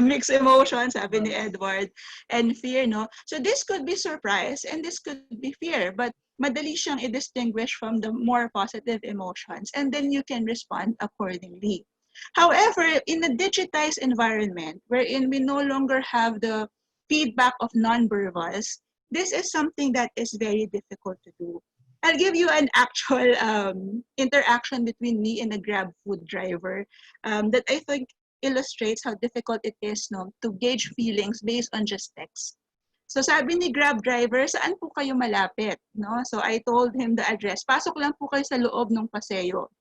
mixed emotions, sabi ni Edward, and fear, no? So this could be surprise and this could be fear, but madali siyang i-distinguish from the more positive emotions, and then you can respond accordingly. However, in a digitized environment, wherein we no longer have the feedback of non-verbals, this is something that is very difficult to do. I'll give you an actual interaction between me and a Grab food driver that I think illustrates how difficult it is, no, to gauge feelings based on just text. So sabi ni Grab driver, saan po kayo malapit? No? So I told him the address. Pasok lang po kayo sa loob ng paseo.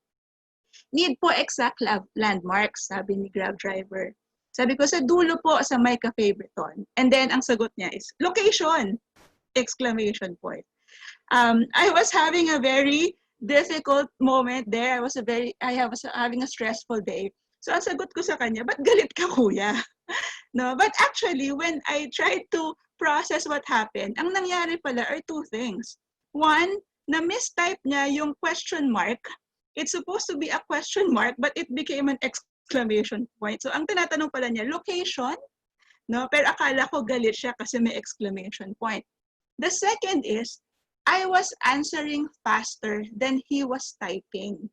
Need po exact landmarks, sabi ni Grab driver. Sabi ko, sa dulo po sa may Cafe Breton. And then ang sagot niya is, location! Exclamation point. I was having a very difficult moment there. I was having a stressful day. So ang sagot ko sa kanya, ba't galit ka kuya? No, but actually when I tried to process what happened, ang nangyari pala are two things. One, na mistype niya yung question mark. It's supposed to be a question mark, but it became an exclamation point. So ang tinatanong pala niya, location, no? Pero akala ko galit siya kasi may exclamation point. The second is, I was answering faster than he was typing.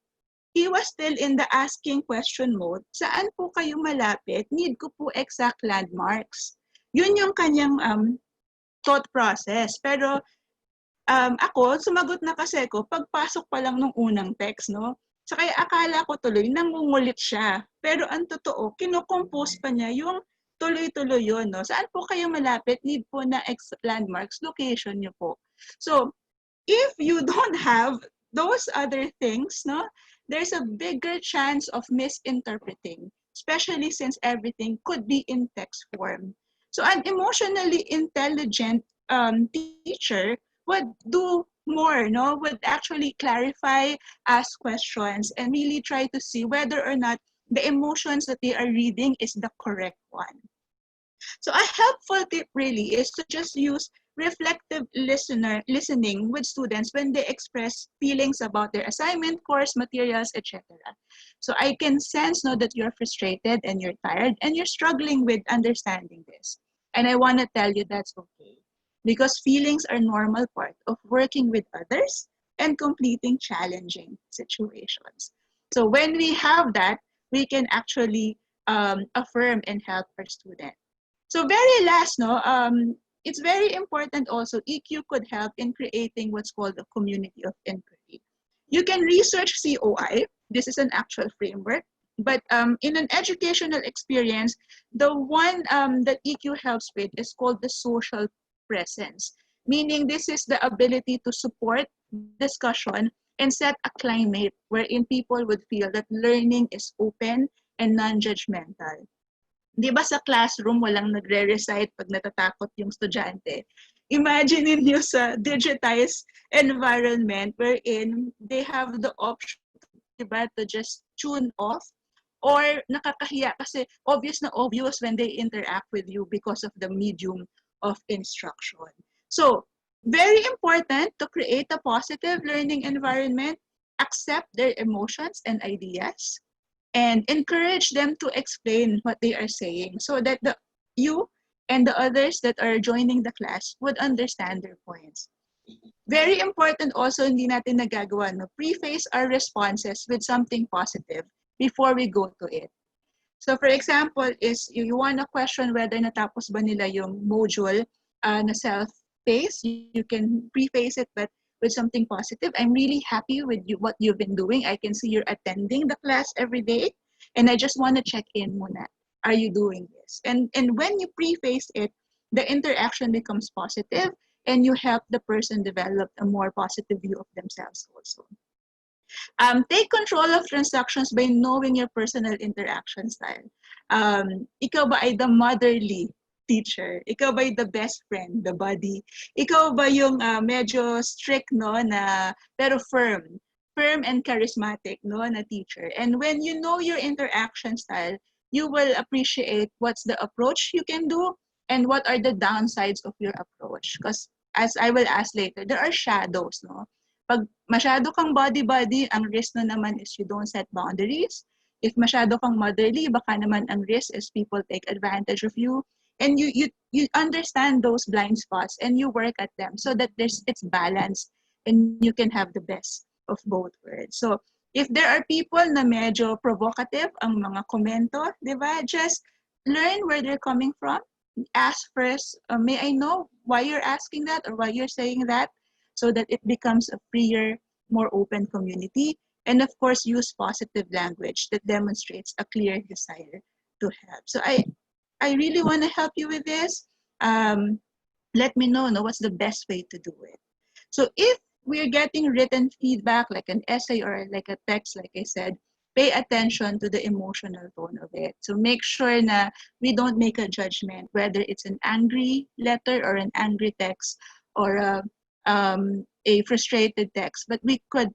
He was still in the asking question mode. Saan po kayo malapit? Need ko po exact landmarks. Yun yung kanyang thought process. Pero ako, sumagot na kasi ko pagpasok pa lang nung unang text, no? So kaya akala ko tuloy, nangungulit siya. Pero ang totoo, kinocompose pa niya yung tuloy-tuloy yun, no? Saan po kayo malapit? Need po na landmarks, location niyo po. So, if you don't have those other things, no, there's a bigger chance of misinterpreting, especially since everything could be in text form. So an emotionally intelligent teacher would do more, no, would actually clarify, ask questions, and really try to see whether or not the emotions that they are reading is the correct one. So a helpful tip really is to just use reflective listening with students when they express feelings about their assignment, course, materials, etc. So I can sense now that you're frustrated and you're tired and you're struggling with understanding this. And I want to tell you that's okay. Because feelings are normal part of working with others and completing challenging situations. So when we have that, we can actually affirm and help our student. So very last, no, it's very important also, EQ could help in creating what's called a community of inquiry. You can research COI. This is an actual framework. But in an educational experience, the one that EQ helps with is called the social presence, meaning this is the ability to support discussion and set a climate wherein people would feel that learning is open and non-judgmental. Di ba sa classroom, walang nagre-recite pag natatakot yung estudyante? Imagine niyo sa digitized environment wherein they have the option, diba, to just tune off, or nakakahiya kasi obvious na obvious when they interact with you because of the medium of instruction. So, very important to create a positive learning environment, accept their emotions and ideas, and encourage them to explain what they are saying so that you and the others that are joining the class would understand their points. Very important also, hindi natin nagagawa, no? Preface our responses with something positive before we go to it. So for example, is you want to question whether natapos ba nila yung module na self-paced, you can preface it but with something positive. I'm really happy with what you've been doing. I can see you're attending the class every day, and I just want to check in muna. Are you doing this? And when you preface it, the interaction becomes positive, and you help the person develop a more positive view of themselves also. Take control of transactions by knowing your personal interaction style. Ikaw ba ay the motherly teacher? Ikaw ba ay the best friend, the buddy? Ikaw ba yung medyo strict, no, na pero firm and charismatic, no, na teacher? And when you know your interaction style, you will appreciate what's the approach you can do and what are the downsides of your approach. Because as I will ask later, there are shadows, no? Pag masyado kang body-body, ang risk na naman is you don't set boundaries. If masyado kang motherly, baka naman ang risk is people take advantage of you. And you understand those blind spots and you work at them so that it's balanced and you can have the best of both worlds. So if there are people na medyo provocative ang mga komento, di ba? Just learn where they're coming from. Ask first, may I know why you're asking that or why you're saying that? So that it becomes a freer, more open community. And of course, use positive language that demonstrates a clear desire to help. So I really want to help you with this. Let me know what's the best way to do it. So if we're getting written feedback, like an essay or like a text, like I said, pay attention to the emotional tone of it. So make sure na we don't make a judgment, whether it's an angry letter or an angry text or a frustrated text, but we could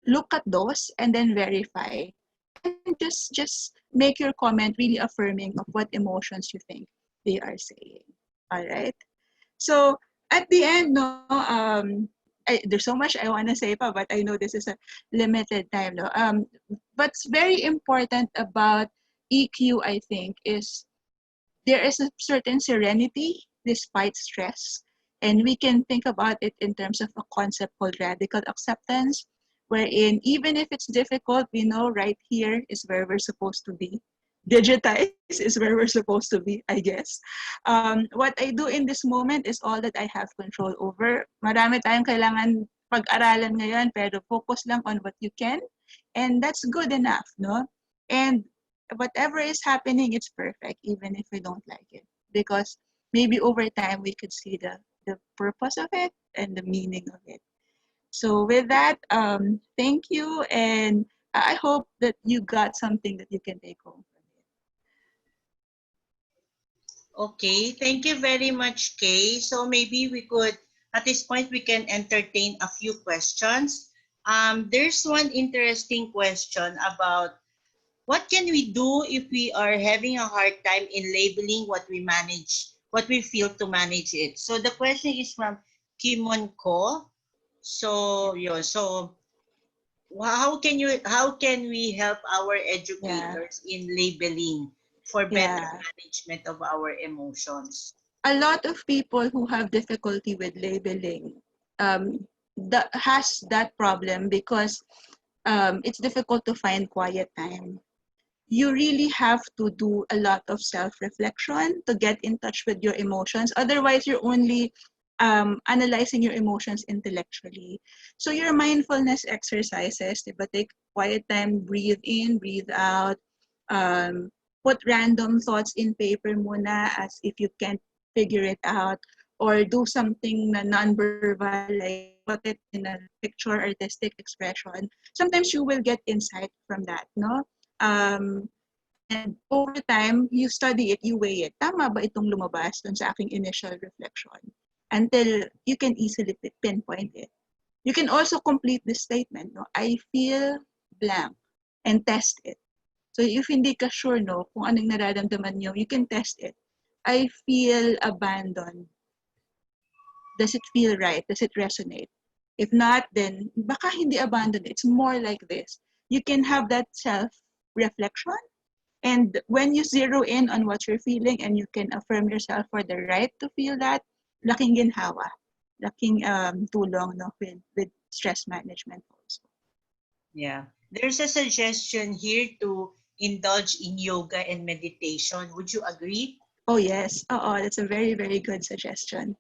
look at those and then verify and just make your comment really affirming of what emotions you think they are saying. All right. So at the end, no, there's so much I want to say pa, but I know this is a limited time, no. What's very important about EQ, I think, is there is a certain serenity despite stress. And we can think about it in terms of a concept called radical acceptance, wherein even if it's difficult, we know right here is where we're supposed to be. Digitized is where we're supposed to be, I guess. What I do in this moment is all that I have control over. Marami tayong kailangan pag-aralan ngayon, pero focus lang on what you can. And that's good enough, no? And whatever is happening, it's perfect, even if we don't like it. Because maybe over time we could see the purpose of it and the meaning of it. So with that, thank you, and I hope that you got something that you can take home from it. Okay, thank you very much, Kay. So maybe we could, at this point, we can entertain a few questions. There's one interesting question about what can we do if we are having a hard time in labeling what we manage, what we feel to manage it. So the question is from Kimon Ko. So how can we help our Yeah, educators in labeling for better yeah. management of our emotions? A lot of people who have difficulty with labeling that has that problem because it's difficult to find quiet time. You really have to do a lot of self-reflection to get in touch with your emotions. Otherwise, you're only analyzing your emotions intellectually. So your mindfulness exercises, diba, take quiet time, breathe in, breathe out, um, put random thoughts in paper muna as if you can't figure it out, or do something na non-verbal, like put it in a picture, artistic expression. Sometimes you will get insight from that, no? And over time, you study it, you weigh it. Tama ba itong lumabas dun sa aking initial reflection? Until you can easily pinpoint it. You can also complete this statement, no? I feel blank, and test it. So if hindi ka sure, no, kung anong nararamdaman nyo, you can test it. I feel abandoned. Does it feel right? Does it resonate? If not, then baka hindi abandoned. It's more like this. You can have that self-reflection. And when you zero in on what you're feeling and you can affirm yourself for the right to feel that, laking ginhawa, laking tulong, no, with stress management also. Yeah. There's a suggestion here to indulge in yoga and meditation. Would you agree? Oh yes, that's a very, very good suggestion.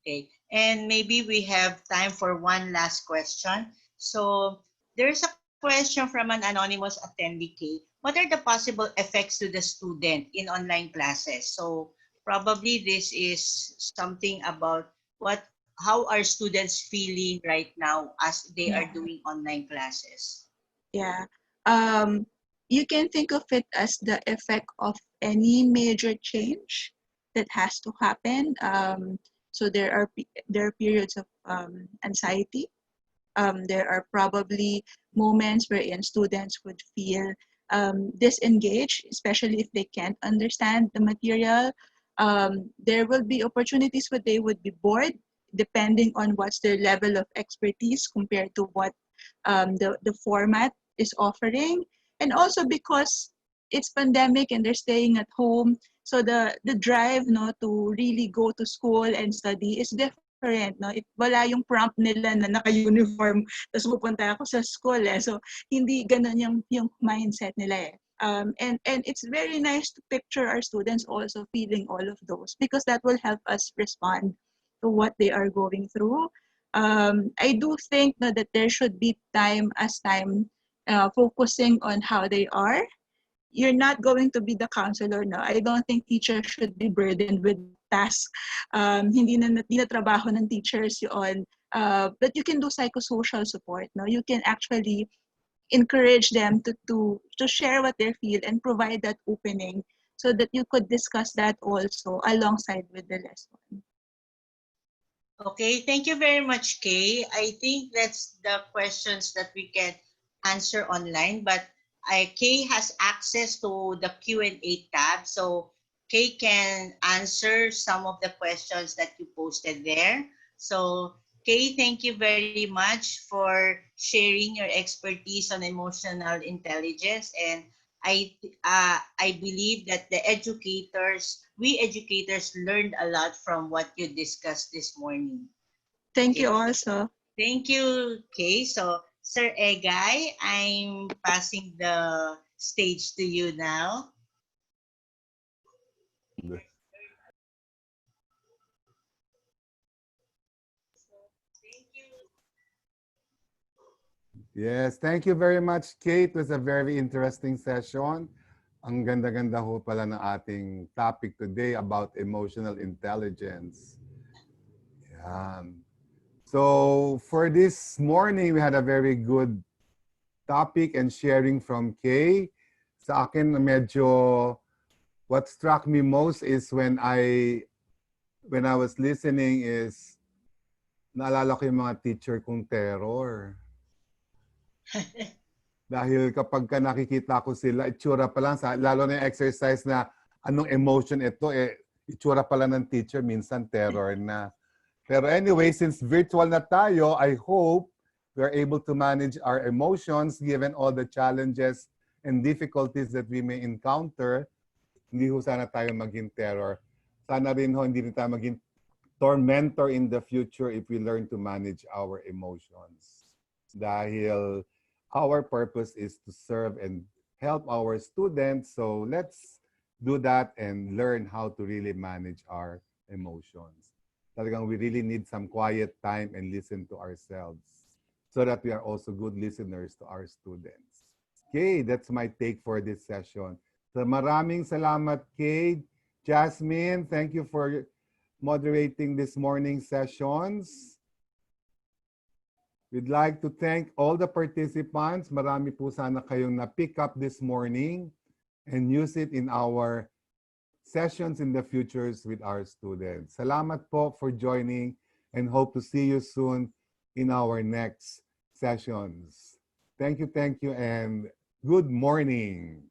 Okay. And maybe we have time for one last question. So there's a question from an anonymous attendee, Kay. What are the possible effects to the student in online classes? So probably this is something about what how are students feeling right now as they are Yeah, doing online classes? yeah. Um, you can think of it as the effect of any major change that has to happen. So there are periods of anxiety. There are probably moments wherein students would feel disengaged, especially if they can't understand the material. There will be opportunities where they would be bored, depending on what's their level of expertise compared to what the format is offering. And also because it's pandemic and they're staying at home, so the drive, no, to really go to school and study is different, no. It wala yung prompt nila na naka-uniform tapos pupunta ako sa school eh. So hindi ganun yung mindset nila eh. And it's very nice to picture our students also feeling all of those because that will help us respond to what they are going through. I do think that there should be time focusing on how they are. You're not going to be the counselor, no. I don't think teachers should be burdened with that task. Hindi na trabaho ng teachers yun. But you can do psychosocial support, no. You can actually encourage them to share what they feel and provide that opening so that you could discuss that also alongside with the lesson. Okay, thank you very much, Kay. I think that's the questions that we can answer online, but Kay has access to the Q&A tab. So Kay can answer some of the questions that you posted there. So, Kay, thank you very much for sharing your expertise on emotional intelligence. And I believe that we educators learned a lot from what you discussed this morning. Thank Okay. you also. Thank you, Kay. So, Sir Egay, I'm passing the stage to you now. Yes, thank you very much, Kate. It was a very interesting session. Ang ganda-ganda ho pala ng ating topic today about emotional intelligence. Yan. So for this morning, we had a very good topic and sharing from Kay. Sa akin, medyo what struck me most is when I was listening is naalala ko yung mga teacher kong terror. Dahil kapag ka nakikita ko sila, itsura pa lang, lalo na yung exercise na anong emotion ito, itsura pa lang ng teacher, minsan terror na. Pero anyway, since virtual na tayo, I hope we're able to manage our emotions given all the challenges and difficulties that we may encounter. Hindi ho sana tayo maging terror. Sana rin ho, hindi rin tayo maging tormentor in the future if we learn to manage our emotions. Dahil our purpose is to serve and help our students. So let's do that and learn how to really manage our emotions. Talagang we really need some quiet time and listen to ourselves so that we are also good listeners to our students. Okay, that's my take for this session. So maraming salamat, Kate. Jasmine, thank you for moderating this morning's sessions. We'd like to thank all the participants. Marami po sana kayong na-pick up this morning and use it in our sessions in the futures with our students. Salamat po for joining and hope to see you soon in our next sessions. Thank you, and good morning.